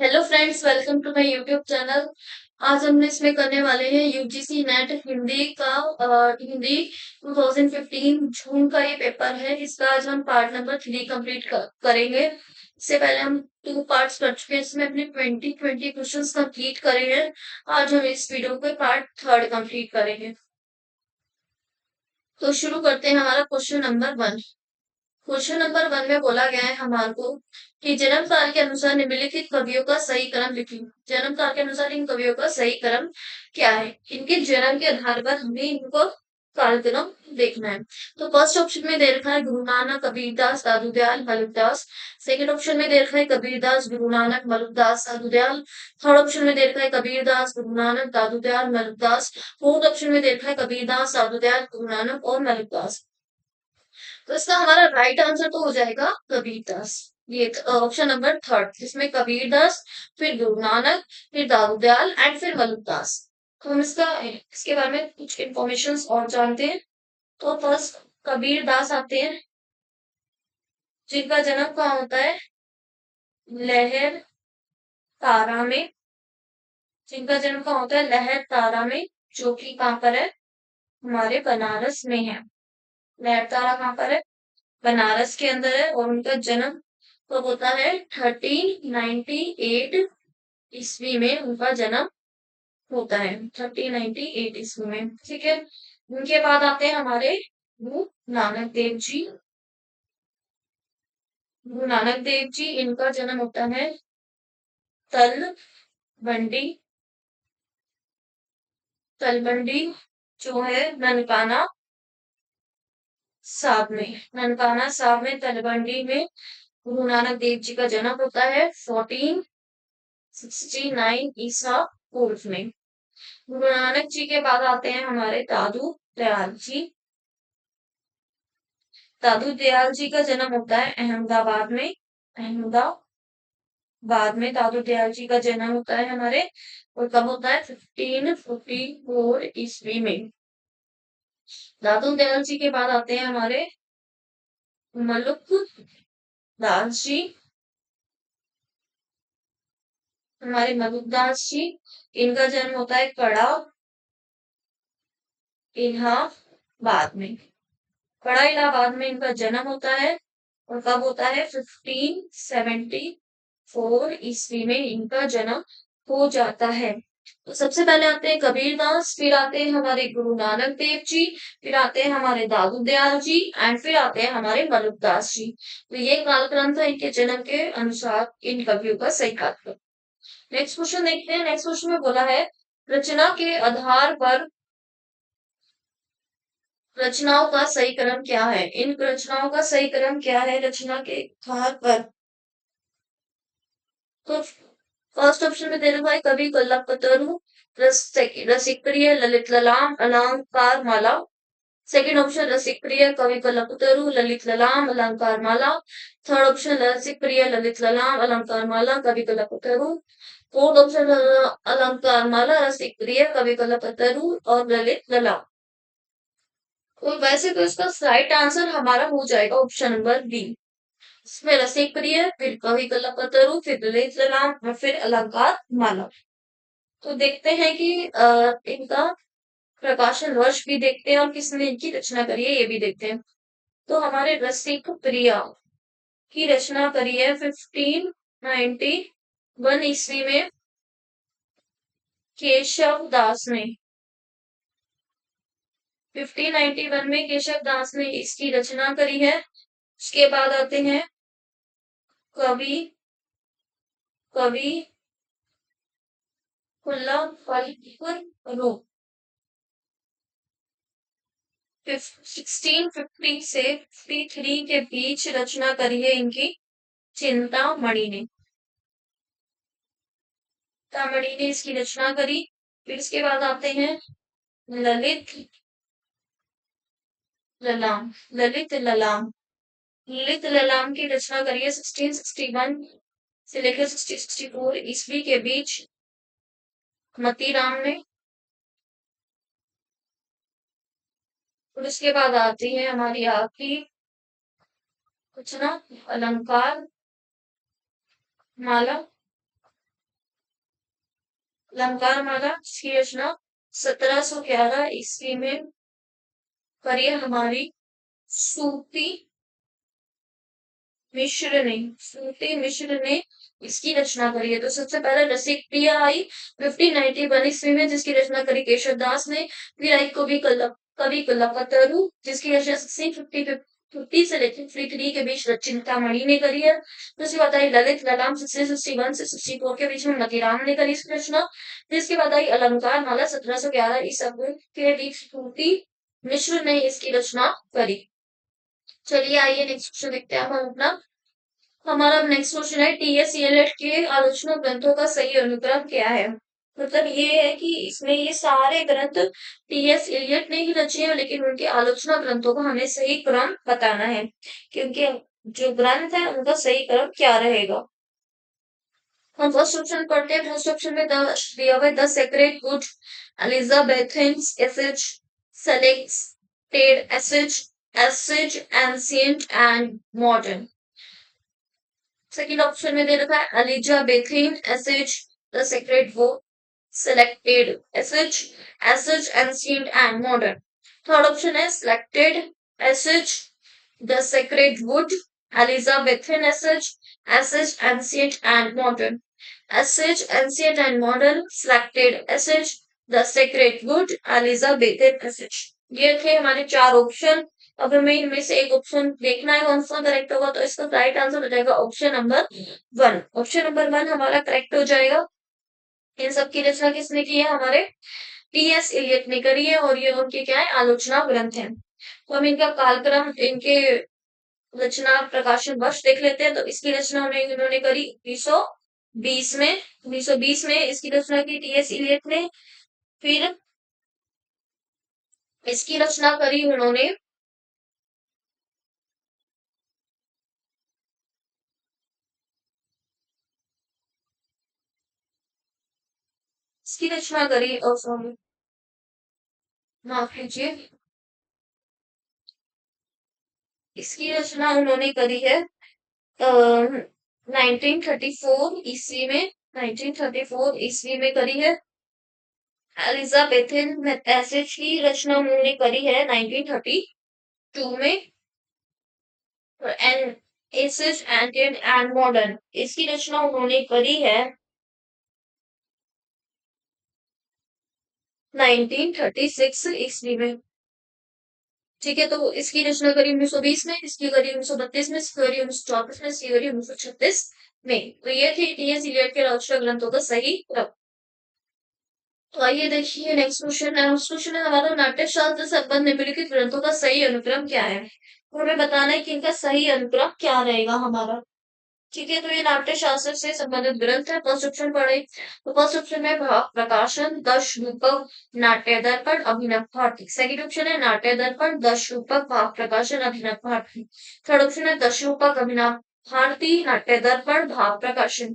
Hello friends, welcome to my YouTube channel. आज हम इसमें करने वाले हैं यूजीसी नेट हिंदी का हिंदी 2015 जून का ये पेपर है। इसका आज हम पार्ट नंबर 3 कंप्लीट करेंगे। इससे पहले हम 2 पार्ट्स कर चुके हैं, इसमें अपने 20 क्वेश्चंस कंप्लीट करे हैं। आज हम इस वीडियो के पार्ट थर्ड कंप्लीट करेंगे। तो शुरू करते हैं हमारा क्वेश्चन नंबर 1। क्वेश्चन नंबर 1 में बोला गया है हमारे को कि जन्म काल के अनुसार निम्नलिखित कवियों का सही क्रम लिखिए। जन्म काल के अनुसार इन कवियों का सही क्रम क्या है? इनके जन्म के आधार पर हमें इनको कालक्रम देखना है। तो फर्स्ट ऑप्शन में दे रखा है गुरु नानक, कबीरदास, दादूदयाल, मलुकदास। सेकंड ऑप्शन में दे रखा है कबीरदास, गुरु नानक, मलुकदास, दादूदयाल। थर्ड ऑप्शन में दे रखा है कबीरदास, गुरु नानक, दादूदयाल, मलुकदास। फोर्थ ऑप्शन में दे रखा है कबीरदास, दादूदयाल, गुरु नानक और मलुकदास। तो इसका हमारा राइट आंसर तो हो जाएगा कबीरदास। ये ऑप्शन नंबर थर्ड, जिसमें कबीरदास, फिर गुरु नानक, फिर दाऊदयाल एंड फिर मलुकदास। तो हम इसके बारे में कुछ इंफॉर्मेशन और जानते हैं। तो फर्स्ट कबीरदास आते हैं, जिनका जन्म कहाँ होता है? लहर तारा में। जिनका जन्म कहाँ होता है? लहर तारा में, जो कि कहाँ पर है? हमारे बनारस में है। लहर तारा कहाँ पर है? बनारस के अंदर है। और उनका जन्म कब होता है? 1398 ईस्वी में उनका जन्म होता है। 1398 ईस्वी में, ठीक है। उनके बाद आते हैं हमारे गुरु नानक देव जी। गुरु नानक देव जी, इनका जन्म होता है तलवंडी। तलवंडी जो है ननकाना साहब में। ननकाना साहब में, तलवंडी में गुरु नानक देव जी का जन्म होता है 1469 ईसा पूर्व में। गुरु नानक जी के बाद आते हैं हमारे दादू दयाल जी। दादू दयाल जी का जन्म होता है अहमदाबाद में। अहमदाबाद में दादू दयाल जी का जन्म होता है हमारे। और कब होता है? 1544 ईस्वी में। दादू दयाल जी के बाद आते हैं हमारे मलुक दास जी। हमारे मलुकदास जी, इनका जन्म होता है कड़ा इलाहाबाद में। कड़ा इलाहाबाद में इनका जन्म होता है। और कब होता है? 1574 ईस्वी में इनका जन्म हो जाता है। तो सबसे पहले आते हैं कबीरदास, फिर आते हैं हमारे गुरु नानक देव जी, फिर आते हैं हमारे दादू दयाल जी एंड फिर आते हैं हमारे मलुकदास जी। तो ये कालक्रम था इनके जन्म के अनुसार इन कवियों का सही कालक्रम। नेक्स्ट क्वेश्चन देखते हैं। नेक्स्ट क्वेश्चन में बोला है रचना के आधार पर रचनाओं का सही क्रम क्या है? इन रचनाओं का सही क्रम क्या है रचना के आधार पर? तो फर्स्ट ऑप्शन में दे रखा है कवि कल्पतरु, रसिक प्रिय, ललित ललाम, अलंकार माला। सेकंड ऑप्शन रसिक प्रिय, कवि कल्पतरु, ललित ललाम, अलंकार माला। थर्ड ऑप्शन रसिक प्रिय, ललित ललाम, अलंकार माला, कवि कल्पतरु। फोर्थ ऑप्शन अलंकार माला, रसिक प्रिय, कवि कल्पतरु और ललित ललाम। तो वैसे तो इसका राइट आंसर हमारा हो जाएगा ऑप्शन नंबर बी। इसमें रसिक प्रिय, फिर कवि कल्पतरु, फिर ललित ललाम और फिर अलंकार माला। तो देखते हैं कि इनका प्रकाशन वर्ष भी देखते हैं और किसने इनकी रचना करी है ये भी देखते हैं। तो हमारे रसिक प्रिया की रचना करी है 1591 ईस्वी में केशव दास ने। 1591 में केशव दास ने इसकी रचना करी है। उसके बाद आते हैं कवि कवि रूप 1650 से 53 के बीच रचना करी है इनकी चिंतामणि ने। चिंतामणि ने इसकी रचना करी। फिर इसके बाद आते हैं ललित ललाम। ललित ललाम ललित ललाम की रचना करी है 1661 से लेकर 1664 ईस्वी के बीच मतीराम ने। और इसके बाद आती है हमारी आखिरी रचना अलंकार माला। अलंकार माला जिसकी रचना 1711 ईस्वी में करी है हमारी सूती मिश्र ने इसकी रचना करी है। तो सबसे पहले रसिकप्रिया आई 1591 ईस्वी में, जिसकी रचना करी केशव दास ने। फिर आई कवि कल्पतरु, जिसकी रचना 1650 से लेकर 53 के बीच चिंतामणि ने करी है। फिर उसके बाद आई ललित ललाम 1661 से 64 के बीच में मतीराम ने करी इसकी रचना। फिर इसके बाद आई अलंकार माला 1711 ईस्वी के बीच सूती मिश्र ने इसकी रचना करी। चलिए आइए नेक्स्ट क्वेश्चन देखते हैं हम अपना। हमारा नेक्स्ट क्वेश्चन है टीएस एलियट के आलोचना ग्रंथों का सही अनुक्रम क्या है। मतलब ये है कि इसमें ये सारे ग्रंथ टीएस एलियट ने ही रचे हैं, लेकिन उनके आलोचना ग्रंथों का हमें सही क्रम बताना है, क्योंकि जो ग्रंथ है उनका सही क्रम क्या रहेगा। हम फर्स्ट ऑप्शन पढ़ते हैं। फर्स्ट ऑप्शन में दिया हुआ है the sacred wood, Elizabethans essays, selected essays ancient and modern. Second option में दे रखा है Elizabethan essays, the sacred wood, selected SH ancient and modern. Third option is selected SH the sacred wood, Elizabethan SH ancient and modern. SH ancient and modern, selected SH the sacred wood, Elizabethan SH. ये थे हमारे चार option. अब हमें इनमें से एक option देखना है कौन सा करेक्ट होगा, तो इसका राइट आंसर हो जाएगा ऑप्शन नंबर 1। ऑप्शन नंबर 1 हमारा करेक्ट हो जाएगा। इन सब की रचना किसने की है, हमारे टीएस एलियट ने करी है, और ये उनके क्या है, आलोचना ग्रंथ है। तो हम इनका कालक्रम, इनके रचना प्रकाशन वर्ष देख लेते हैं। तो इसकी रचना इन्होंने करी 1920 में। 1920 में इसकी रचना की टीएस एलियट ने। फिर इसकी रचना करी उन्होंने सॉरी माफ कीजिए, इसकी रचना उन्होंने करी है 1934 ईस्वी में। 1934 ईस्वी में करी है। एलिजाबेथन एसेज की रचना उन्होंने करी है 1932 में। And essays ancient and modern, इसकी रचना उन्होंने करी है 1936 ईस्वी में। ठीक है, तो इसकी रचना करी 1920 में, इसकी करी 1932 में, इसकी करी 1934 में, इसकी करी 1936 में। तो ये थे टीएस एलियट के रचना ग्रंथों का सही क्रम। तो आइए देखिए नेक्स्ट क्वेश्चन है। नेक्स्ट क्वेश्चन है हमारा नाट्य शास्त्र से संबंध निम्नलिखित ग्रंथों का सही अनुक्रम क्या है। तो हमें बताना है कि इनका सही अनुक्रम क्या रहेगा हमारा। ठीक है, तो ये नाट्य शास्त्र से संबंधित ग्रंथ है। फर्स्ट ऑप्शन पढ़े तो फर्स्ट ऑप्शन में भाव प्रकाशन, दश रूपक, नाट्य दर्पण, अभिनव भारती। सेकंड ऑप्शन है नाट्य दर्पण, दश रूपक, भाव प्रकाशन, अभिनव भारती। थर्ड ऑप्शन है दश रूपक, अभिनव भारती, नाट्य दर्पण, भाव प्रकाशन।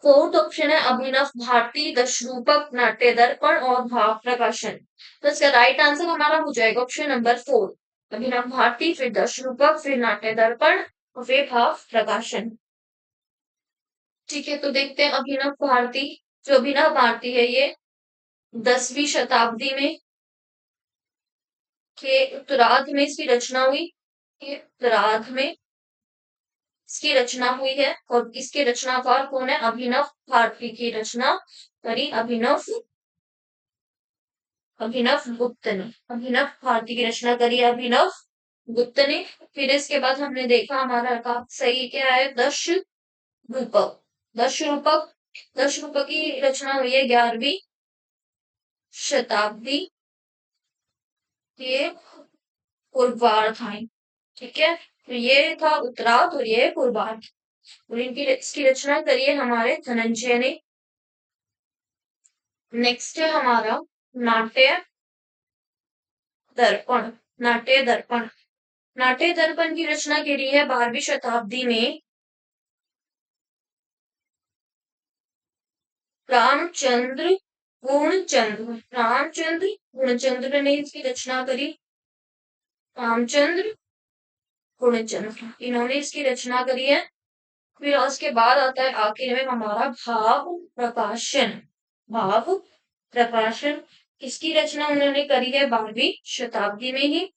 फोर्थ ऑप्शन है अभिनव भारती, दश रूपक, नाट्य दर्पण और भाव प्रकाशन। तो इसका राइट आंसर हमारा हो जाएगा ऑप्शन नंबर 4, अभिनव भारती, फिर दश रूपक, फिर नाट्य दर्पण और फिर भाव प्रकाशन। ठीक है, तो देखते हैं अभिनव भारती। जो अभिनव भारती है ये 10वीं शताब्दी में के उत्तरार्ध में इसकी रचना हुई। ये उत्तरार्ध में इसकी रचना हुई है, और इसके रचनाकार कौन है, अभिनव भारती की रचना करी अभिनव गुप्त ने। अभिनव भारती की रचना करी अभिनव गुप्त ने। फिर इसके बाद हमने देखा हमारा का सही क्या है, दश रूपक। दश रूपक की रचना हुई है 11वीं शताब्दी के पूर्वार्ध में। ठीक है, तो ये था उत्तरार्ध और ये पूर्वार्ध, और इसकी रचना करी है हमारे धनंजय ने। नेक्स्ट है हमारा नाट्य दर्पण। नाट्य दर्पण, नाट्य दर्पण की रचना करी है 12वीं शताब्दी में रामचंद्र पूर्णचंद्र ने इसकी रचना करी। रामचंद्र पूर्णचंद्र, इन्होंने इसकी रचना करी है। फिर उसके बाद आता है आखिर में हमारा भाव प्रकाशन। भाव प्रकाशन। इसकी रचना उन्होंने करी है 12वीं शताब्दी में ही,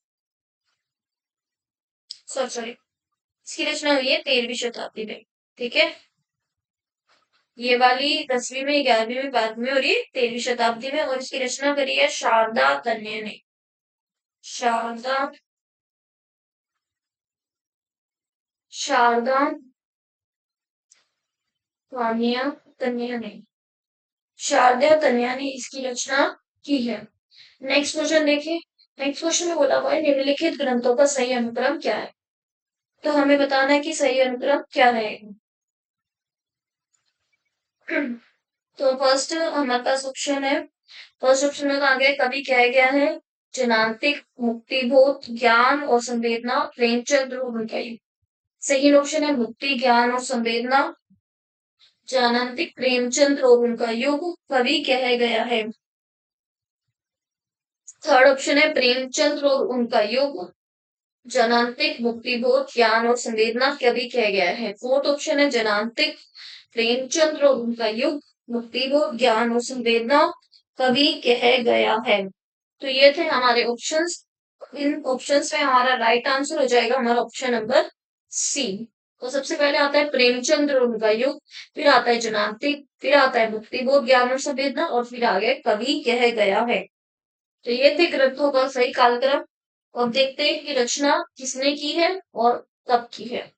सॉरी, इसकी रचना हुई है 13वीं शताब्दी में। ठीक है, ये वाली 10वीं में, 11वीं में, 12वीं में और ये 13वीं शताब्दी में। और इसकी रचना करी है शारदा तनया ने। शारदा शारदा तनया तनया ने शारदा तनया ने इसकी रचना की है। नेक्स्ट क्वेश्चन देखिए। नेक्स्ट क्वेश्चन में बोला हुआ है निम्नलिखित ग्रंथों का सही अनुक्रम क्या है। तो हमें बताना है कि सही अनुक्रम क्या रहेगा। तो फर्स्ट हमारे पास ऑप्शन है, फर्स्ट ऑप्शन में कहा गया है, कभी कहा गया है जनांतिक मुक्तिबोध ज्ञान और संवेदना प्रेमचंद और उनका युग। सेकेंड ऑप्शन है मुक्ति ज्ञान और संवेदना जनांतिक प्रेमचंद और उनका युग कभी कह गया है। थर्ड ऑप्शन है प्रेमचंद और उनका युग जनांतिक मुक्तिबोध ज्ञान और संवेदना कभी कह गया है। फोर्थ ऑप्शन है जनांतिक प्रेमचंद और उनका युग मुक्तिबोध ज्ञान और संवेदना कभी कह गया है। तो ये थे हमारे ऑप्शंस। इन ऑप्शंस में हमारा राइट आंसर हो जाएगा हमारा ऑप्शन नंबर सी। तो सबसे पहले आता है प्रेमचंद और उनका युग, फिर आता है जनांतिक, फिर आता है मुक्तिबोध ज्ञान और संवेदना और फिर आगे कभी कह गया है। तो ये थे ग्रंथों का सही कालक्रम। अब देखते हैं कि रचना किसने की है और कब की है।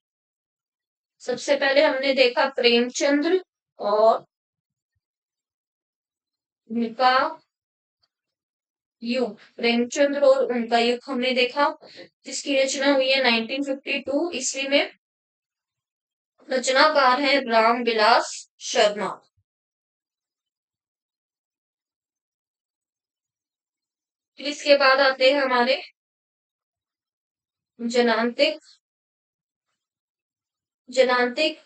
सबसे पहले हमने देखा प्रेमचंद्र और उनका युग। प्रेमचंद्र और उनका युग हमने देखा, जिसकी रचना हुई है 1952 ईस्वी में। रचनाकार है रामविलास शर्मा। फिर इसके बाद आते हैं हमारे जनांतिक। जनांतिक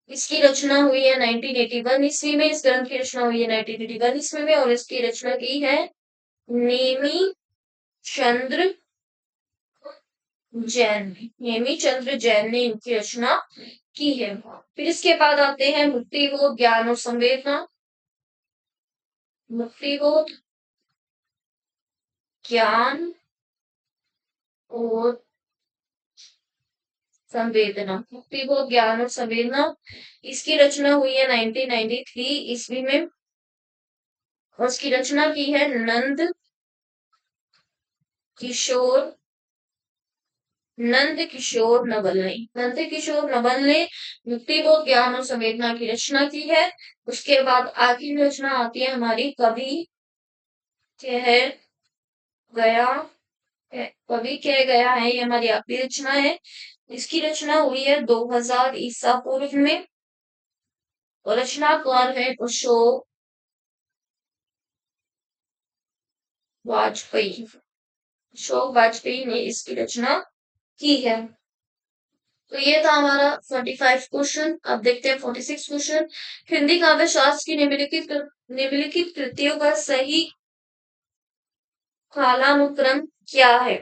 इसकी रचना हुई है 1981 ईस्वी में। इस ग्रंथ की रचना हुई है 1981 ईस्वी में और इसकी रचना की है नेमी चंद्र जैन ने। नेमी चंद्र जैन ने इनकी रचना की है। फिर इसके बाद आते हैं मुक्तिबोध ज्ञान और संवेदना। मुक्तिबोध ज्ञान और संवेदना। मुक्तिबोध ज्ञान और संवेदना इसकी रचना हुई है 1993 ईस्वी में और इसकी रचना की है किशोर नंद किशोर नवल ने। नंद किशोर नवल ने मुक्तिबोध ज्ञान और संवेदना की रचना की है। उसके बाद आखिरी रचना आती है हमारी कवि कह गया है। कवि कह गया है, ये हमारी आखिरी रचना है। इसकी रचना हुई है 2000 ईसा पूर्व में और रचनाकार है अशोक वाजपेयी। अशोक वाजपेयी ने इसकी रचना की है। तो ये था हमारा 45 क्वेश्चन। अब देखते हैं 46 क्वेश्चन। हिंदी काव्य शास्त्र की निम्नलिखित कृतियों का सही कालानुक्रम क्या है।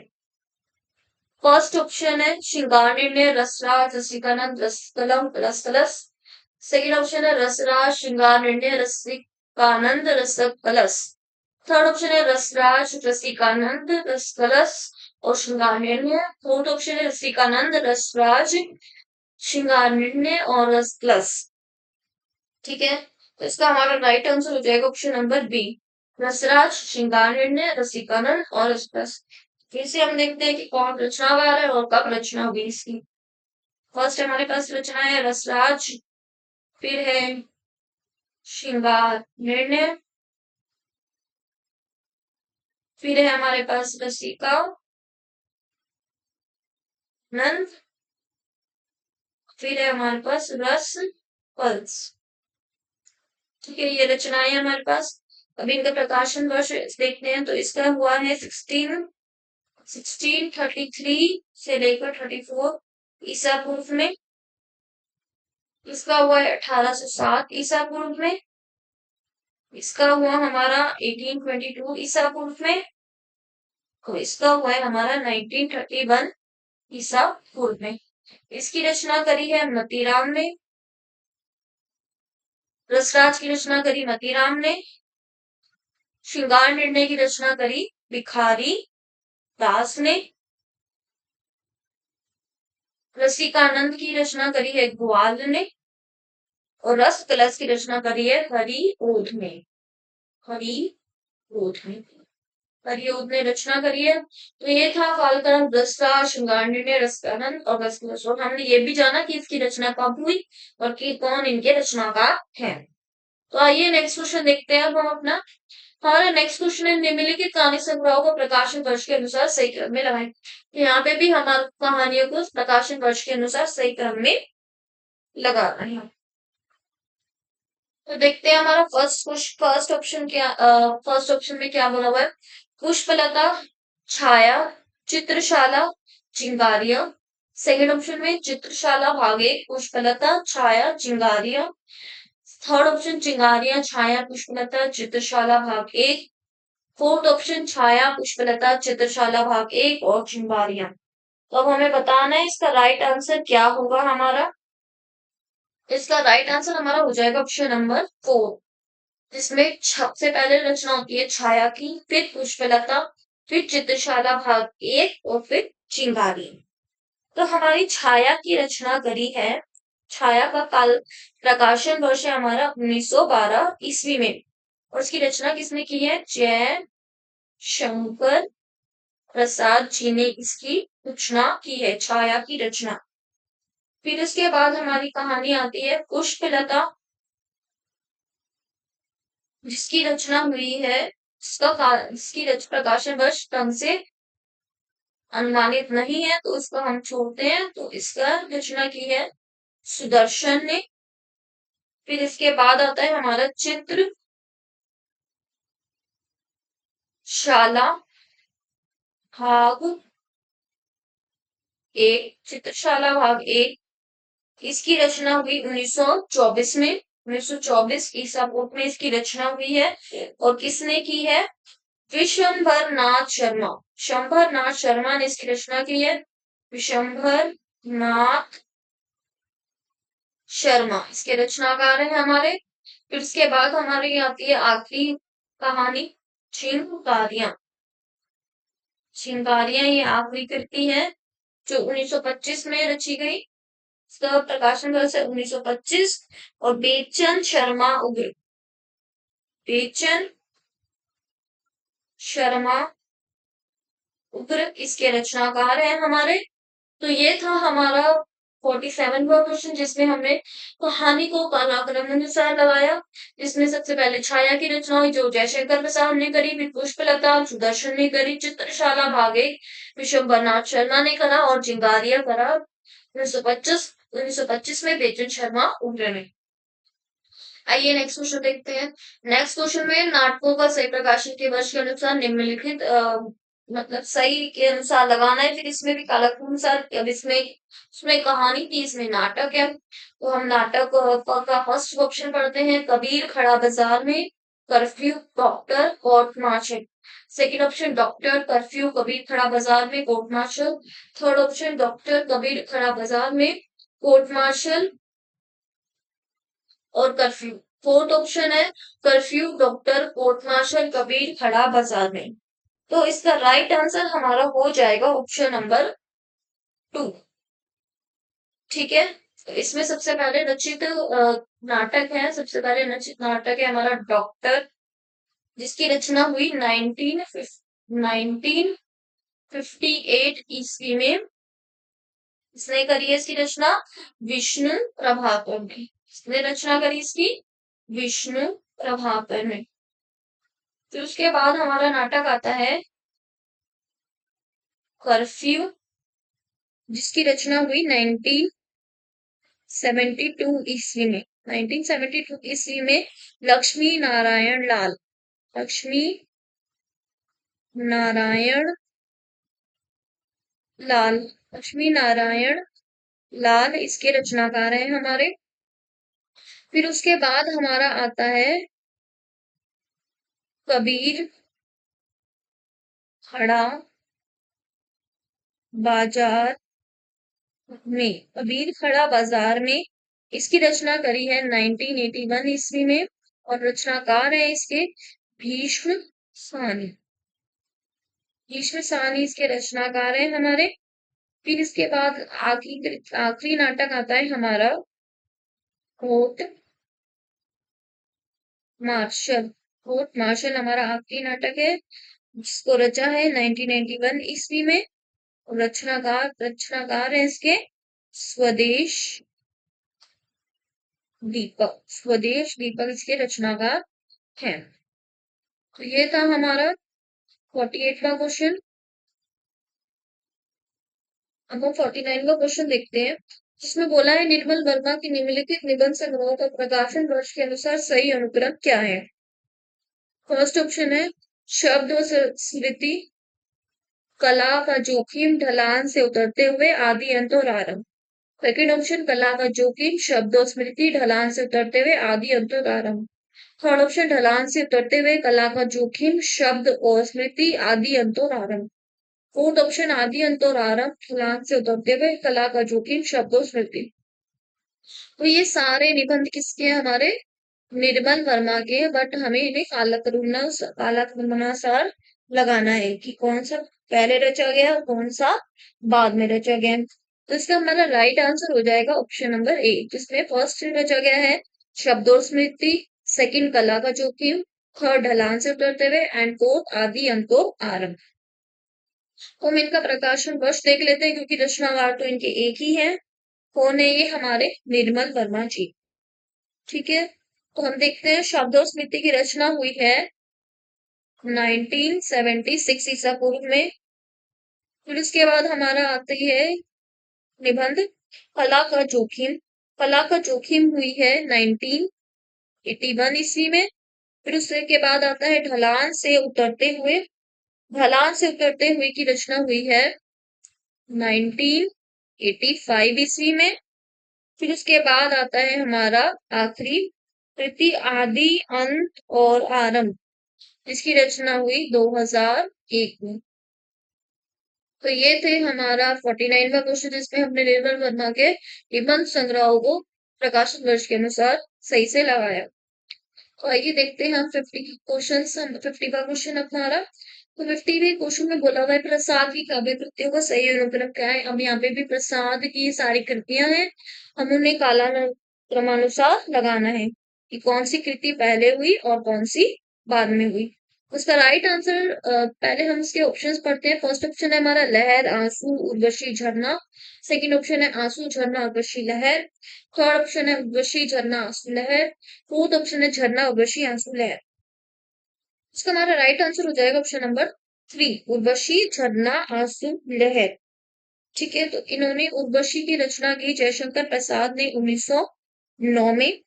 फर्स्ट ऑप्शन है श्रृंगार निर्णय रसराज रसिकानंद रसकलम रसकलस। सेकेंड ऑप्शन है रसराज श्रृंगार निर्णय रसिकानंद रसकलस। थर्ड ऑप्शन है रसराज रसिकानंद रसकलस और श्रृंगार निर्णय। फोर्थ ऑप्शन है रसिकानंद रसराज श्रृंगार निर्णय और रसकलस। ठीक है, तो इसका हमारा राइट आंसर हो जाएगा ऑप्शन नंबर बी, रसराज श्रृंगार निर्णय रसिकानंद और रसकलस। फिर से हम देखते हैं कि कौन रचनाकार है और कब रचना हुई इसकी। फर्स्ट हमारे पास रचना है रसराज, फिर है श्रृंगार निर्णय, फिर है हमारे पास रसिका नंद, फिर है हमारे पास रस पल्स। ठीक है, ये रचनाएं हमारे पास। अभी इनका प्रकाशन वर्ष देखते हैं तो इसका हुआ है 1633 से लेकर 34 ईसा पूर्व में। इसका हुआ है 1807 ईसा पूर्व में। इसका हुआ हमारा 1822 ईसा पूर्व में। तो इसका हुआ है हमारा 1931 ईसा पूर्व में। इसकी रचना करी है मतीराम ने। रसराज की रचना करी मतीराम ने श्रृंगार निर्णय की रचना करी भिखारी दास ने। रसिकानंद की रचना करी है ग्वाल ने। और रस कलश की रचना करी है हरिओध ने। हरिओध ने हरिओध ने रचना करी है। तो ये था कालक्रम दृष्टा श्रृंगार निर्णय रसानंद और रस कलश। और हमने ये भी जाना कि इसकी रचना कब हुई और कि कौन इनके रचनाकार है। तो आइए नेक्स्ट क्वेश्चन देखते हैं अब हम अपना। हमारा नेक्स्ट क्वेश्चन है निम्नलिखित कहानी संग्रह को प्रकाशन वर्ष के अनुसार सही क्रम में लगाएं। तो यहाँ पे भी हमारी कहानियों को प्रकाशन वर्ष के अनुसार सही क्रम में लगाना है। तो देखते हैं हमारा फर्स्ट ऑप्शन क्या, फर्स्ट ऑप्शन में क्या बोला हुआ है। पुष्पलता, छाया, चित्रशाला, चिंगारियां। सेकंड ऑप्शन में चित्रशाला भाग एक, पुष्पलता, छाया, चिंगारियां। थर्ड ऑप्शन चिंगारियां, छाया, पुष्पलता, चित्रशाला भाग एक। फोर्थ ऑप्शन छाया, पुष्पलता, चित्रशाला भाग एक और चिंगारियां। तो अब हमें बताना है इसका राइट आंसर क्या होगा हमारा। इसका राइट आंसर हमारा हो जाएगा ऑप्शन नंबर 4, जिसमें सबसे पहले रचना होती है छाया की, फिर पुष्पलता, फिर चित्रशाला भाग एक और फिर चिंगारी। तो हमारी छाया की रचना करी है, छाया का काल प्रकाशन वर्ष है हमारा 1912 ईस्वी में। और इसकी रचना किसने की है, जय शंकर प्रसाद जी ने इसकी रचना की है, छाया की रचना। फिर उसके बाद हमारी कहानी आती है पुष्पलता, जिसकी रचना हुई है, इसकी प्रकाशन वर्ष ढंग से अनुमानित नहीं है तो इसको हम छोड़ते हैं। तो इसका रचना की है सुदर्शन ने। फिर इसके बाद आता है हमारा चित्र शाला भाग एक, चित्रशाला भाग एक। इसकी रचना हुई 1924 में, 1924 ईसा पूर्व में इसकी रचना हुई है। और किसने की है, विशंभर नाथ शर्मा। शंभर नाथ शर्मा ने इसकी रचना की है, विशंभर नाथ शर्मा इसके रचनाकार हैं हमारे। फिर इसके बाद हमारी आती है आखिरी कहानी चिंगारियां। चिंगारियां ये आखिरी कृति है जो 1925 में रची गई। इसका प्रकाशन वर्ष है 1925। और बेचन शर्मा उग्र, बेचन शर्मा उग्र इसके रचनाकार हैं हमारे। तो ये था हमारा 47वां क्वेश्चन, जिसमें हमने कहानी को कालाक्रम अनुसार लगाया। जिसमें सबसे पहले छाया की रचना हुई जो जयशंकर प्रसाद ने करी, फिर पुष्पलता सुदर्शन ने करी, चित्रशाला भाग एक विशंबरनाथ शर्मा ने करा और चिंगारिया करा 1925 में बेचन शर्मा उग्र ने। आइए नेक्स्ट क्वेश्चन देखते हैं। नेक्स्ट क्वेश्चन में नाटकों का सही प्रकाशन के वर्ष के अनुसार निम्नलिखित मतलब सही के अनुसार लगाना है। फिर इसमें भी कालक्रम अनुसार, अब इसमें कहानी थी, इसमें नाटक है। तो हम नाटक का फर्स्ट ऑप्शन पढ़ते हैं, Kabir Khada Bazaar Mein, curfew, doctor, court martial. Second option doctor, curfew, Kabir Khada Bazaar Mein, court martial. Third option doctor, Kabir Khada Bazaar Mein, court martial और कर्फ्यू। फोर्थ ऑप्शन है curfew, doctor, court martial, Kabir Khada Bazaar में। तो इसका राइट आंसर हमारा हो जाएगा ऑप्शन नंबर 2। ठीक है, तो इसमें सबसे पहले रचित नाटक है, सबसे पहले रचित नाटक है हमारा डॉक्टर, जिसकी रचना हुई 1958 ईस्वी में। इसने करी है इसकी रचना विष्णु प्रभाकर ने। इसने रचना करी इसकी विष्णु प्रभाकर ने। फिर उसके बाद हमारा नाटक आता है कर्फ्यू, जिसकी रचना हुई 1972 ईस्वी में। 1972 ईस्वी में लक्ष्मी नारायण लाल, लक्ष्मी नारायण लाल, लक्ष्मी नारायण लाल इसके रचनाकार हैं हमारे। फिर उसके बाद हमारा आता है कबीर खड़ा बाजार में, कबीर खड़ा बाजार में इसकी रचना करी है 1981 ईस्वी में। और रचनाकार है इसके भीष्म सानी, भीष्म सानी इसके रचनाकार हैं हमारे। फिर इसके बाद आखिरी आखिरी नाटक आता है हमारा कोर्ट मार्शल। कोर्ट मार्शल हमारा आखिरी नाटक है, जिसको रचा है 1991 ईस्वी में। रचनाकार है इसके स्वदेश स्वदेश दीपक इसके रचनाकार हैं। तो ये था हमारा 48वां क्वेश्चन। अब हम 49वां क्वेश्चन देखते हैं, जिसमें बोला है निर्मल वर्मा की निम्नलिखित निबंध संग्रह का प्रकाशन वर्ष के अनुसार सही अनुक्रम क्या है। फर्स्ट ऑप्शन है शब्द और स्मृति, कला का जोखिम, ढलान से उतरते हुए, आदि अंत और आरंभ। सेकंड ऑप्शन कला का जोखिम, शब्द और स्मृति, ढलान से उतरते हुए, आदि अंत और आरंभ। थर्ड ऑप्शन ढलान से उतरते हुए, कला का जोखिम, शब्द और स्मृति, आदि अंत और आरंभ। फोर्थ ऑप्शन आदि अंत और आरंभ, ढलान से उतरते हुए, कला का जोखिम, शब्द और स्मृति। तो ये सारे निबंध किसके हैं हमारे, निर्मल वर्मा के, बट हमें इन्हें कालक्रमानुसार लगाना है कि कौन सा पहले रचा गया और कौन सा बाद में रचा गया। तो इसका हमारा राइट आंसर हो जाएगा ऑप्शन नंबर ए, जिसमें फर्स्ट रचा गया है शब्द और स्मृति, सेकंड कला का जोखिम, थर्ड ढलान से उतरते हुए एंड फोर्थ आदि अंत और आरंभ। तो हम इनका प्रकाशन वर्ष देख लेते हैं, क्योंकि रचनाकार तो इनके एक ही है। कौन है ये, हमारे निर्मल वर्मा जी। ठीक है, तो हम देखते हैं शब्द और स्मृति की रचना हुई है 1976 ईसा पूर्व में। फिर उसके बाद हमारा आती है निबंध कला का जोखिम। कला का जोखिम हुई है 1981 ईस्वी में। फिर उसके बाद आता है ढलान से उतरते हुए। ढलान से उतरते हुए की रचना हुई है 1985 ईस्वी में। फिर उसके बाद आता है हमारा आखिरी कृति आदि अंत और आरंभ, जिसकी रचना हुई 2001 में। तो ये थे हमारा 49वां क्वेश्चन, जिसमें हमने निर्मल वर्मा के निबंध संग्रहों को प्रकाशन वर्ष के अनुसार सही से लगाया। तो आइए देखते हैं हम 50वां क्वेश्चन हमारा। तो 50वें क्वेश्चन में बोला हुआ है प्रसाद की काव्य कृतियों का सही अनुक्रम क्या है। अब यहाँ पे भी प्रसाद की सारी कृतियां हैं, हम उन्हें कालानुक्रमानुसार लगाना है कि कौन सी कृति पहले हुई और कौन सी बाद में हुई। उसका राइट आंसर पहले हम इसके ऑप्शंस पढ़ते हैं। फर्स्ट ऑप्शन है हमारा लहर, आंसू, उर्वशी, झरना। सेकंड ऑप्शन है आंसू, झरना, उर्वशी, लहर। थर्ड ऑप्शन है उर्वशी, झरना, आंसू, लहर। फोर्थ ऑप्शन है झरना, उर्वशी, आंसू, लहर। इसका हमारा राइट आंसर हो जाएगा ऑप्शन नंबर 3, उर्वशी, झरना, आंसू, लहर। ठीक है, तो इन्होंने उर्वशी की रचना की जयशंकर प्रसाद ने 1909 में।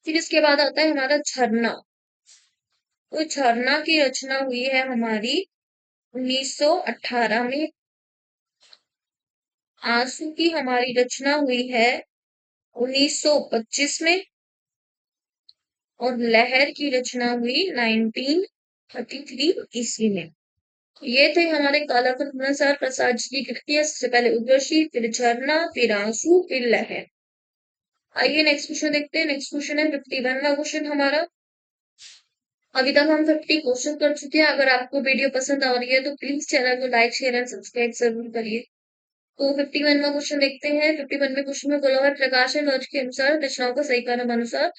फिर इसके बाद आता है हमारा झरना। तो झरना की रचना हुई है हमारी 1918 में। आंसू की हमारी रचना हुई है 1925 में। और लहर की रचना हुई 1933 ईस्वी में। ये थे हमारे कालानुसार प्रसाद जी की कृतियां। सबसे पहले उर्वशी, फिर झरना, फिर आंसू, फिर लहर। आइए नेक्स्ट क्वेश्चन देखते हैं। नेक्स्ट क्वेश्चन है 51वां क्वेश्चन हमारा। अभी तक हम 50 क्वेश्चन कर चुके हैं। अगर आपको वीडियो पसंद आ रही है तो प्लीज चैनल को लाइक, शेयर एंड सब्सक्राइब जरूर करिए। तो 51वां क्वेश्चन देखते हैं। 51वें क्वेश्चन में बोला हुआ है प्रकाशन वर्ष के अनुसार रचनाओं का सही क्रम अनुसार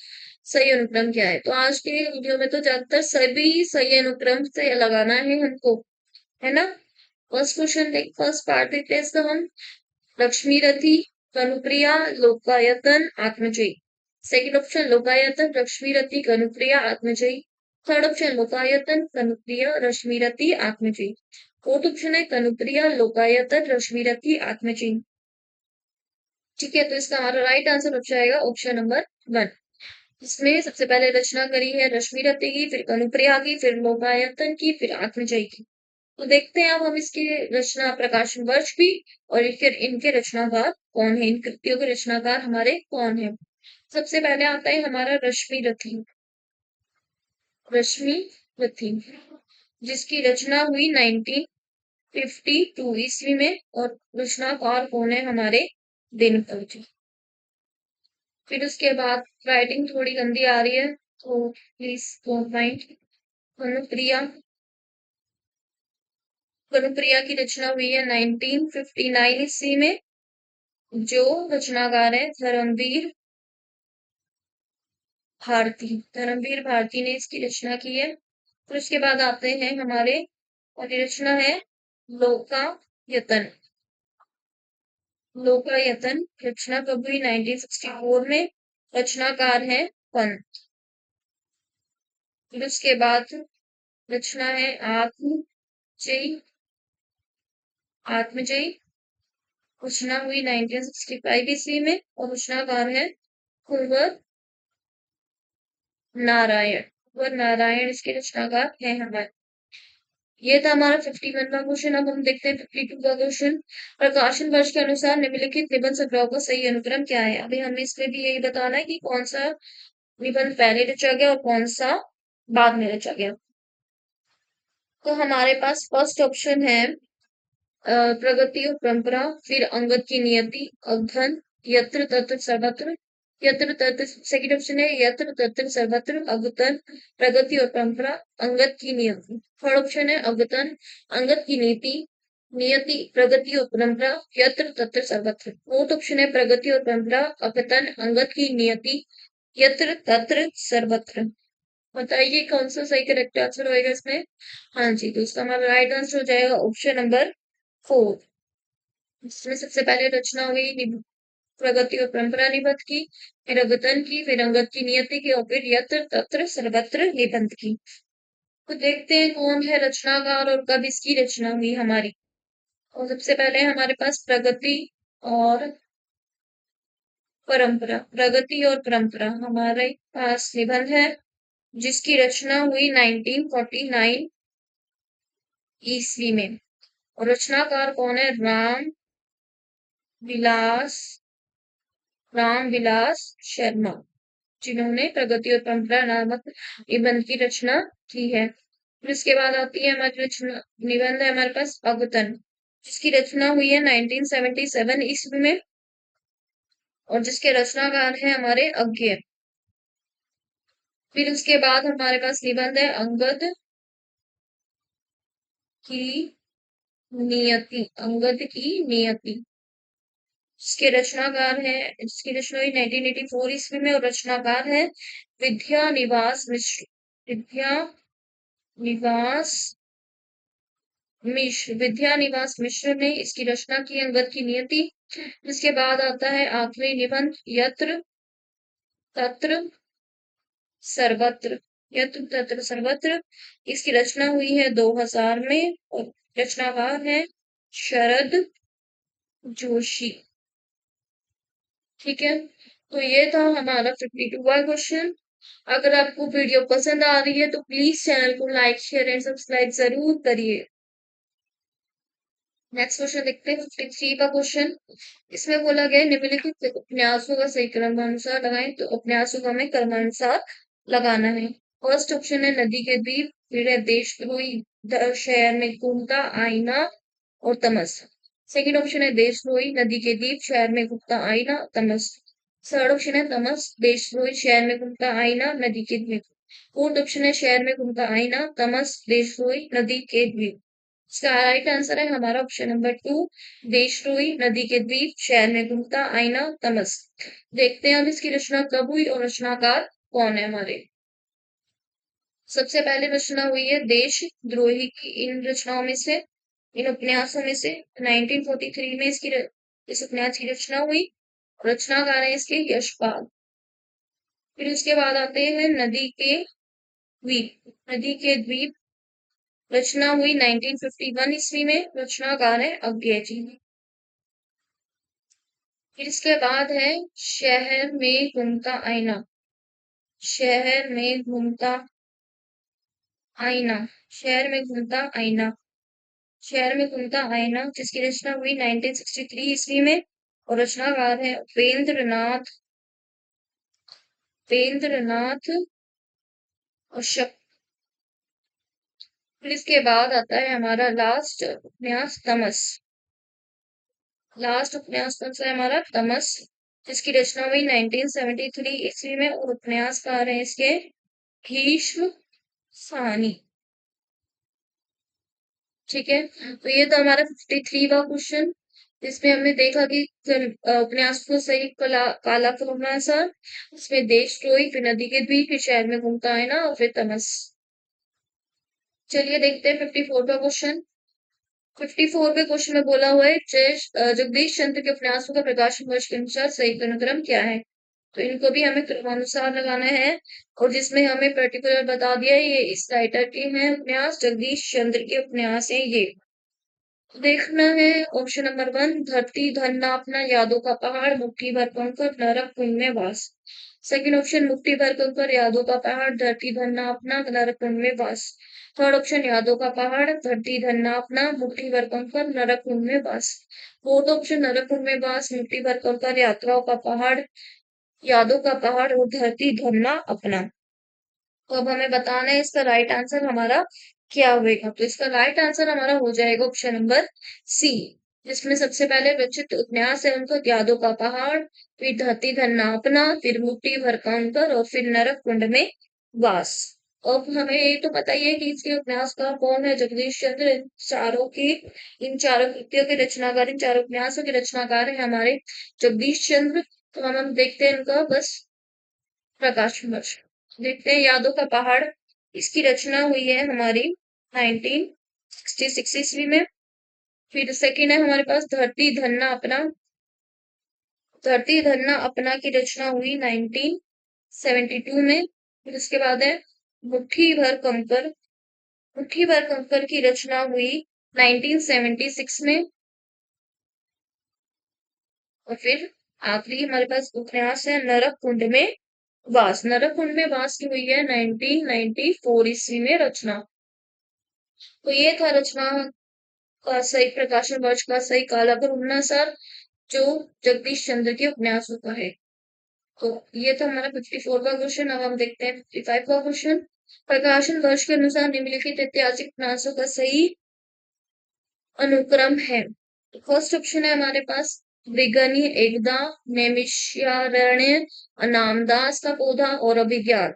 सही अनुक्रम क्या है। तो आज के वीडियो में तो ज्यादातर सभी सही अनुक्रम से लगाना है हमको, है ना। फर्स्ट पार्ट देखते हैं इसका हम। लक्ष्मी रथी, कनुप्रिया, लोकायतन, आत्मजयी। सेकंड ऑप्शन लोकायतन, लक्ष्मी रथी, कनुप्रिया, आत्मजयी। थर्ड ऑप्शन लोकायतन, कनुप्रिया, रश्मि रथी, आत्मजयी। फोर्थ ऑप्शन है कनुप्रिया, लोकायतन, रश्मि रथी, आत्मजयी। ठीक है, तो इसका हमारा राइट आंसर हो जाएगा ऑप्शन नंबर 1। इसमें सबसे पहले रचना करी है रश्मि रथी की, फिर कनुप्रिया की, फिर लोकायतन की, फिर आत्मजयी की। तो देखते हैं अब हम इसके रचना प्रकाशन वर्ष भी और फिर इनके रचनाकार कौन है, इन कृतियों के रचनाकार हमारे कौन है। सबसे पहले आता है हमारा रश्मि रथी। रश्मि रथी जिसकी रचना हुई 1952 ईस्वी में, और रचनाकार कौन है हमारे दिनकर जी। फिर उसके बाद राइटिंग थोड़ी गंदी आ रही है, तो please don't mind. Anupriya. Anupriya की रचना हुई है 1959 ईस्वी में। जो रचनाकार है धर्मवीर भारती। धर्मवीर भारती ने इसकी रचना की है। फिर उसके बाद आते हैं हमारे, और ये रचना है लोकायतन। लोकायतन रचना कब हुई? 1964 में। रचनाकार है पंत। फिर उसके बाद रचना है आत्मजयी। आत्मजयी रचना हुई 1965 ईस्वी में, और रचनाकार है कुंवर नारायण। कुंवर नारायण इसके रचनाकार है हमारे। ये था हमारा 51 का क्वेश्चन। अब हम देखते हैं 52 का क्वेश्चन। प्रकाशन वर्ष के अनुसार निम्नलिखित निबंध संग्रह का सही अनुक्रम क्या है? अभी हमें इसमें भी यही बताना है कि कौन सा निबंध पहले रचा गया और कौन सा बाद में रचा गया। तो हमारे पास फर्स्ट ऑप्शन है प्रगति और परंपरा, फिर अंगद की नियति, अध्ययन, यत्र तत्र सर्वत्र। यत्र तत्र सेकंड ऑप्शन है, यत्र तत्र सर्वत्र, अवतरण, प्रगति और परंपरा, अंगद की नियति। थर्ड ऑप्शन है अवतरण, अंगद की नीति, नियति, प्रगति और परंपरा, यत्र तत्र सर्वत्र। फोर्थ ऑप्शन है प्रगति और परंपरा, अवतरण, अंगद की नियति, यत्र तत्र सर्वत्र। बताइए कौन सा सही करेक्ट आंसर होएगा इसमें? हाँ जी, तो इसका हमारा राइट आंसर हो जाएगा ऑप्शन नंबर 4। इसमें सबसे पहले रचना हुई प्रगति और परंपरा निबंध की, फिर अवतरण की, फिर अंगद की नियति की, और फिर यत्र तत्र सर्वत्र निबंध की। तो देखते हैं कौन है रचनाकार और कब इसकी रचना हुई हमारी। और सबसे पहले हमारे पास प्रगति और परंपरा। प्रगति और परंपरा हमारे पास निबंध है, जिसकी रचना हुई 1949 ईस्वी में। और रचनाकार कौन है? विलास राम विलास शर्मा, जिन्होंने प्रगति और परंपरा नामक निबंध की रचना की है। फिर इसके बाद आती है हमारी रचना, निबंध है हमारे पास अवतरण, जिसकी रचना हुई है 1977 ईस्वी में, और जिसके रचनाकार हैं हमारे अज्ञे। फिर उसके बाद हमारे पास निबंध है अंगद की नियति। अंगद की नियति, जिसके रचनाकार है, जिसकी रचना हुई 1984 ईस्वी में, और रचनाकार है विद्या निवास मिश्र। विद्या निवास मिश्र। विद्या निवास मिश्र ने इसकी रचना की अंगद की नियति। इसके बाद आता है आखिरी निबंध यत्र तत्र सर्वत्र। यत्र तत्र सर्वत्र, इसकी रचना हुई है 2000 में, और रचनाकार है शरद जोशी। ठीक है, तो ये था हमारा 52 का क्वेश्चन। अगर आपको वीडियो पसंद आ रही है तो प्लीज चैनल को लाइक शेयर एंड सब्सक्राइब जरूर करिए। नेक्स्ट क्वेश्चन देखते हैं 53 का क्वेश्चन। इसमें बोला गया है निम्नलिखित उपन्यासों का सही क्रमानुसार लगाएं। तो उपन्यासों का हमें क्रमानुसार लगाना है। फर्स्ट ऑप्शन है नदी के द्वीप, फिर है देशद्रोही, शहर में घूमता आईना और तमस। सेकंड ऑप्शन है देशद्रोही, नदी के द्वीप, शहर में घूमता आईना, तमस। थर्ड ऑप्शन है तमस, देशद्रोही, शहर में घूमता आईना, नदी के द्वीप। फोर्थ ऑप्शन है शहर में घूमता आईना, तमस, देशद्रोही, नदी के द्वीप। इसका राइट आंसर है हमारा ऑप्शन नंबर 2, देशद्रोही, नदी के द्वीप, शहर में घूमता आईना, तमस। देखते हैं अब इसकी रचना कब हुई और रचनाकार कौन है हमारे। सबसे पहले रचना हुई है देशद्रोही की। इन रचनाओं में से, इन उपन्यासों में से 1943 में इस उपन्यास की रचना हुई। रचनाकार है इसके यशपाल। फिर उसके बाद आते हैं नदी के द्वीप। नदी के द्वीप रचना हुई 1951 ईस्वी में। रचनाकार है अज्ञे जी। फिर इसके बाद है शहर में घूमता आईना। शहर में घूमता आईना। शहर में घूमता आईना। शहर में घूमता आईना, जिसकी रचना हुई 1963 ईस्वी में, और रचनाकार है उपेंद्रनाथ अशक। फिर इसके बाद आता है हमारा लास्ट उपन्यास तमस। लास्ट उपन्यास कौन सा है हमारा? तमस, जिसकी रचना हुई 1973 ईस्वी में, और उपन्यासकार है इसके भीष्म सानी। ठीक है, तो ये तो हमारा 53वां क्वेश्चन, जिसमें हमने देखा कि उपन्यास को सही काला करना है सर। उसमें देशद्रोही, फिर नदी के द्वीप, फिर शहर में घूमता है ना, और फिर तमस। चलिए देखते हैं 54वां क्वेश्चन। 54वें क्वेश्चन में बोला हुआ है जगदीश चंद्र के उपन्यासों का प्रकाशन वर्ष के अनुसार सही क्रम क्या है। तो इनको भी हमें क्रमानुसार लगाना है, और जिसमें हमें पर्टिकुलर बता दिया है ये इस राइटर के हैं उपन्यास, जगदीश चंद्र के उपन्यास है ये। देखना है ऑप्शन नंबर 1, धरती धरना अपना, यादों का पहाड़, मुट्ठी भर कंकर, नरक कुंड में वास। सेकंड ऑप्शन, मुट्ठी भर कंकर, यादों का पहाड़, धरती धरना अपना, नरक कुंड में वास। थर्ड ऑप्शन, यादों का पहाड़, धरती धरना अपना, मुट्ठी भर कंकर, नरक कुंड में वास। फोर्थ ऑप्शन, नरक कुंड में वास, मुट्ठी भर कंकर, यात्राओं का पहाड़, यादों का पहाड़ और धरती धरना अपना। तो अब हमें बताना है इसका राइट आंसर हमारा क्या होगा। तो इसका राइट आंसर हमारा हो जाएगा ऑप्शन नंबर सी, जिसमें सबसे पहले रचित उपन्यास है उनका यादों का पहाड़, फिर धरती धरना अपना, फिर मुट्ठी भर कंकर और फिर नरक कुंड में वास। अब हमें ये तो पता ही है कि इसके उपन्यासकार कौन है, जगदीश चंद्र। इन चारों कृतियों के रचनाकार, इन चारों उपन्यासों के रचनाकार है हमारे जगदीश चंद्र। तो हम देखते हैं इनका बस प्रकाश वर्ष। देखते हैं यादों का पहाड़, इसकी रचना हुई है हमारी 1966 ईस्वी में। फिर सेकंड है हमारे पास धरती धन्ना अपना, धरती धन्ना अपना की रचना हुई 1972 में। फिर उसके बाद है मुट्ठी भर कंकर, मुट्ठी भर कंकर की रचना हुई 1976 में। और फिर आखिरी हमारे पास उपन्यास है नरक कुंड में वास। नरक कुंड में वास की हुई है 1994 ईस्वी में रचना। तो ये था रचना का सही प्रकाशन वर्ष का सही कालाग्र सर, जो जगदीश चंद्र के उपन्यासों का है। तो ये था हमारा 54वां क्वेश्चन। अब हम देखते हैं 55वां क्वेश्चन। प्रकाशन वर्ष के अनुसार निम्नलिखित ऐतिहासिक उपन्यासों का सही अनुक्रम है। फर्स्ट ऑप्शन है हमारे पास मृगनी एकदा, नैमिषारण्य, अनामदास का पौधा और अभिज्ञान।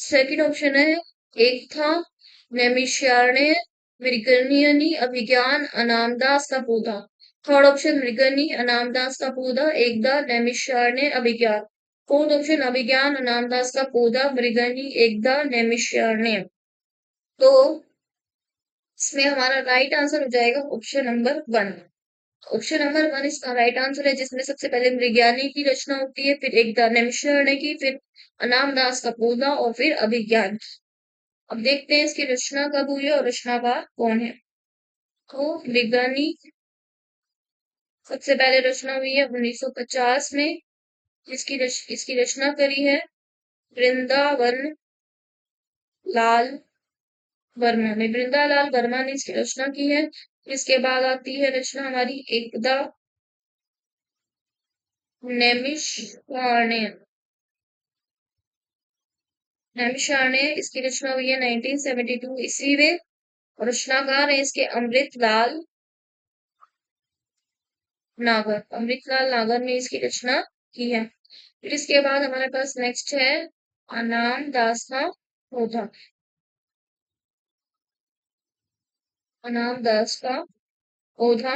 सेकंड ऑप्शन है एक था नैमिषारण्य, मृगनी, अभिज्ञान, अनामदास का पौधा। थर्ड ऑप्शन मृगनी, अनामदास का पौधा, एकदा, नैमिषारण्य, अभिज्ञान। फोर्थ ऑप्शन अभिज्ञान, अनामदास का पौधा, मृगनी, एकदा, नैमिषारण्य। तो इसमें हमारा राइट आंसर हो जाएगा ऑप्शन नंबर 1। ऑप्शन नंबर 1 इसका राइट आंसर है, जिसमें सबसे पहले मृज्ञानी की रचना होती है, फिर एक नैमिषारण्य की, फिर अनामदास का पौधा और फिर अभिज्ञान। अब देखते हैं इसकी रचना कब हुई है और रचनाकार कौन है। तो मृज्ञानी सबसे पहले रचना हुई है 1950 में, इसकी रचना करी है वृंदावन लाल वर्मा ने, वृंदालाल वर्मा ने इसकी रचना की है। इसके बाद आती है रचना हमारी एकदा नैमिषारण्य, नैमिषारण्य इसकी रचना हुई है 1972 ईस्वी में। और रचनाकार है इसके अमृतलाल नागर, अमृतलाल नागर ने इसकी रचना की है। फिर इसके बाद हमारे पास नेक्स्ट है अनाम दास का पौधा, अनाम दास का पौधा।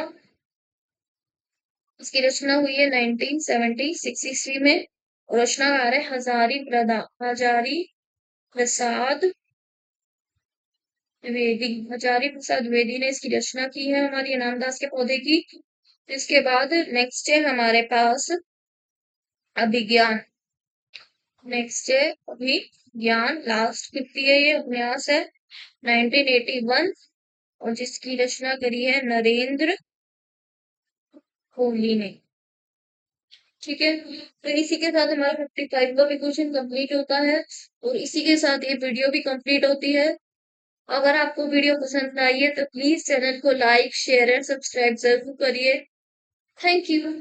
इसकी रचना हुई है 1976 ईस्वी में। और रचनाकार है हजारी प्रसाद द्विवेदी, हजारी प्रसाद द्विवेदी ने इसकी रचना की है हमारी अनामदास के पौधे की। इसके बाद नेक्स्ट है हमारे पास अभिज्ञान, नेक्स्ट है अभिज्ञान, लास्ट कितनी है ये उपन्यास है 1981, और जिसकी रचना करी है नरेंद्र कोहली ने। ठीक है, तो इसी के साथ हमारा 55 का भी क्वेश्चन कंप्लीट होता है, और इसी के साथ ये वीडियो भी कंप्लीट होती है। अगर आपको वीडियो पसंद आई है तो प्लीज चैनल को लाइक शेयर एंड सब्सक्राइब जरूर करिए। Thank you.